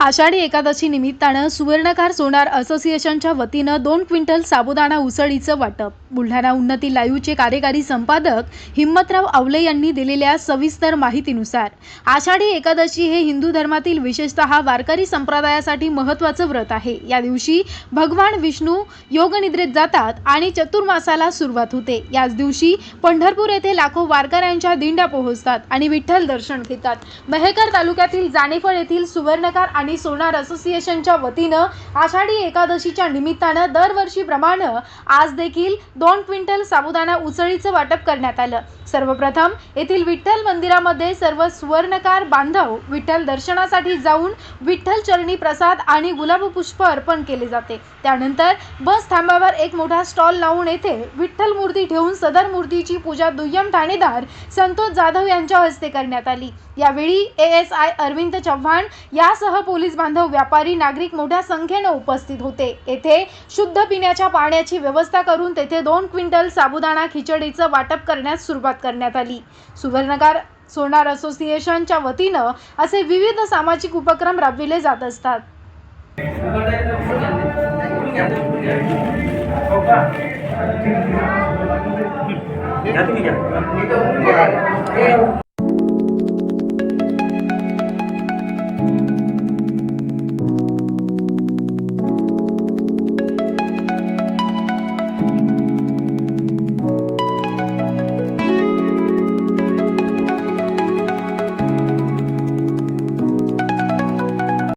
आषाढी एकादशी निमित्तानं सुवर्णकार सोनार असोसिएशनच्या वतीनं 2 क्विंटल साबुदाणा उसळीचं वाटप। बुलढाणा उन्नती लाईव्हचे कार्यकारी संपादक हिम्मतराव आवले यांनी दिलेल्या सविस्तर माहितीनुसार आषाढी एकादशी हे हिंदू धर्मातील विशेषतः वारकरी संप्रदायासाठी महत्त्वाचं व्रत आहे। या दिवशी भगवान विष्णू योगनिद्रेत जातात आणि चतुर्मासाला सुरुवात होते। याच दिवशी पंढरपूर येथे लाखो वारकऱ्यांच्या दिंड्या पोहोचतात आणि विठ्ठल दर्शन घेतात। मेहकर तालुक्यातील जानेफळ येथील सुवर्णकार आणि सोनार असोसिएशनच्या वतीनं आषाढी एकादशीच्या निमित्तानं दरवर्षीप्रमाणे आज देखील 2 क्विंटल साबुदाणा उसळीचं वाटप करण्यात आलं। सर्वप्रथम येथील विठ्ठल मंदिरामध्ये सर्व सुवर्णकार बांधव विठ्ठल दर्शनासाठी जाऊन विठ्ठल चरणी प्रसाद आणि गुलाब पुष्प अर्पण केले जाते। त्यानंतर बस थांब्यावर एक मोठा स्टॉल लावून येथे विठ्ठल मूर्ती ठेवून सदर मूर्तीची पूजा दुय्यम ठाणेदार संतोष जाधव यांच्या हस्ते करण्यात आली। यावेळी ASI अरविंद चव्हाण यासह पोलीस बांधव व्यापारी नागरिक मोठ्या संख्येने उपस्थित होते। येथे शुद्ध पिण्याच्या पाण्याची व्यवस्था करून तेथे 2 क्विंटल साबुदाणा खिचडीचं वाटप करण्यास सुरुवात करण्यात आली। सुवर्णकार सोनार असोसिएशनच्या वतीनं असे विविध सामाजिक उपक्रम राबविले जात असतात।